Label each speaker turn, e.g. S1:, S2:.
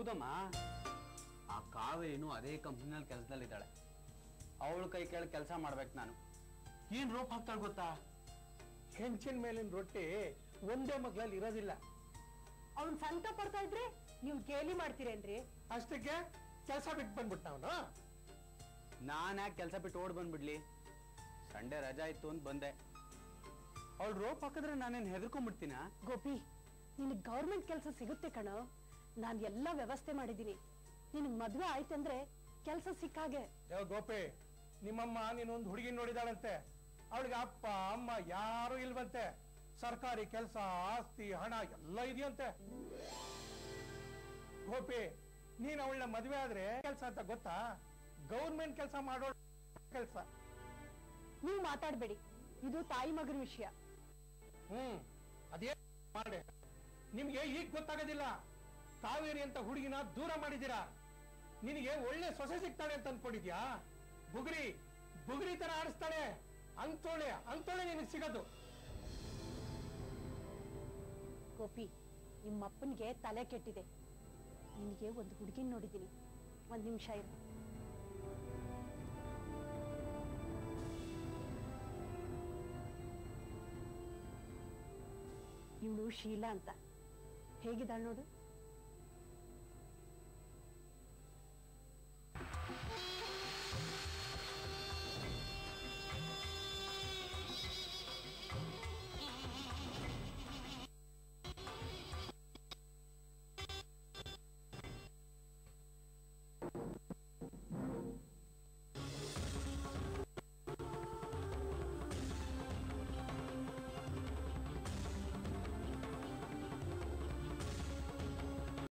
S1: ಹೌದಮ್ಮ, ಆ ಕಾವೇರಿನೂ ಅದೇ ಕಂಪ್ನಿನಲ್ಲಿ ಕೆಲಸದಲ್ಲಿದ್ದಾಳೆ. ಅವಳು ಕೈ ಕೇಳಿ ಕೆಲಸ ಮಾಡ್ಬೇಕು ನಾನು. ಏನ್ ರೋಪ್ ಹಾಕ್ತಾಳೆ ಗೊತ್ತಾ?
S2: ಹೆಂಚಿನ ಮೇಲಿನ ರೊಟ್ಟಿ ಒಂದೇ ಮಗ್ಲಲ್ಲಿ ಇರೋದಿಲ್ಲ.
S3: ಅವ್ನ್ ಸಂಕಟ ಪಡ್ತಾ ಇದ್ರೆ ನೀವು ಗೇಲಿ ಮಾಡ್ತೀರೇನ್ರಿ?
S2: ಅಷ್ಟಕ್ಕೆ ಕೆಲಸ ಬಿಟ್ಟು ಬಂದ್ಬಿಟ್ಟ ಅವನು.
S1: ನಾನು ಯಾಕೆ ಕೆಲಸ ಬಿಟ್ಟು ಓಡ್ ಬಂದ್ಬಿಡ್ಲಿ? ಸಂಡೇ ರಜಾ ಇತ್ತು ಅಂತ ಬಂದೆ. ಅವಳು ರೋಪ್ ಹಾಕಿದ್ರೆ ನಾನೇನ್ ಹೆದರ್ಕೊಂಡ್ಬಿಡ್ತೀನ?
S3: ಗೋಪಿ, ನಿನಗ್ ಗೌರ್ಮೆಂಟ್ ಕೆಲಸ ಸಿಗುತ್ತೆ ಕಣೋ. ನಾನ್ ಎಲ್ಲಾ ವ್ಯವಸ್ಥೆ ಮಾಡಿದೀನಿ. ನಿನಗ್ ಮದ್ವೆ ಆಯ್ತಂದ್ರೆ ಕೆಲಸ ಸಿಕ್ಕಾಗೆ.
S2: ಗೋಪಿ, ನಿಮ್ಮಮ್ಮ ನೀನೊಂದು ಹುಡುಗಿ ನೋಡಿದಾಳಂತೆ. ಅವಳಿಗೆ ಅಪ್ಪ ಅಮ್ಮ ಯಾರು ಇಲ್ವಂತೆ. ಸರ್ಕಾರಿ ಕೆಲಸ, ಆಸ್ತಿ, ಹಣ ಎಲ್ಲ ಇದೆಯಂತೆ. ಗೋಪಿ, ನೀನ್ ಅವಳನ್ನ ಮದ್ವೆ ಆದ್ರೆ ಕೆಲಸ ಅಂತ ಗೊತ್ತಾ? ಗೌರ್ಮೆಂಟ್ ಕೆಲಸ ಮಾಡೋ ಕೆಲಸ.
S3: ನೀವು ಮಾತಾಡ್ಬೇಡಿ, ಇದು ತಾಯಿ ಮಗನ ವಿಷಯ.
S2: ಅದೇ ಮಾಡಿ. ನಿಮ್ಗೆ ಈಗ ಗೊತ್ತಾಗೋದಿಲ್ಲ. ಕಾವೇರಿ ಅಂತ ಹುಡುಗಿನ ದೂರ ಮಾಡಿದ್ದೀರಾ. ನಿನಗೆ ಒಳ್ಳೆ ಸೊಸೆ ಸಿಗ್ತಾಳೆ ಅಂತ ಅನ್ಕೊಂಡಿದ್ಯಾ? ಬುಗುರಿ ತರ ಆಡಿಸ್ತಾಳೆ. ಅಂತೋಳೆ ನಿನಗೆ ಸಿಗೋದು.
S3: ಗೋಪಿ, ನಿಮ್ಮಪ್ಪನಿಗೆ ತಲೆ ಕೆಟ್ಟಿದೆ. ನಿನಗೆ ಒಂದು ಹುಡುಗಿನ ನೋಡಿದ್ದೀನಿ. ಒಂದ್ ನಿಮಿಷ ಇರು. ಇವಳು ಶೀಲಾ ಅಂತ. ಹೇಗಿದ್ದಾಳೆ ನೋಡು.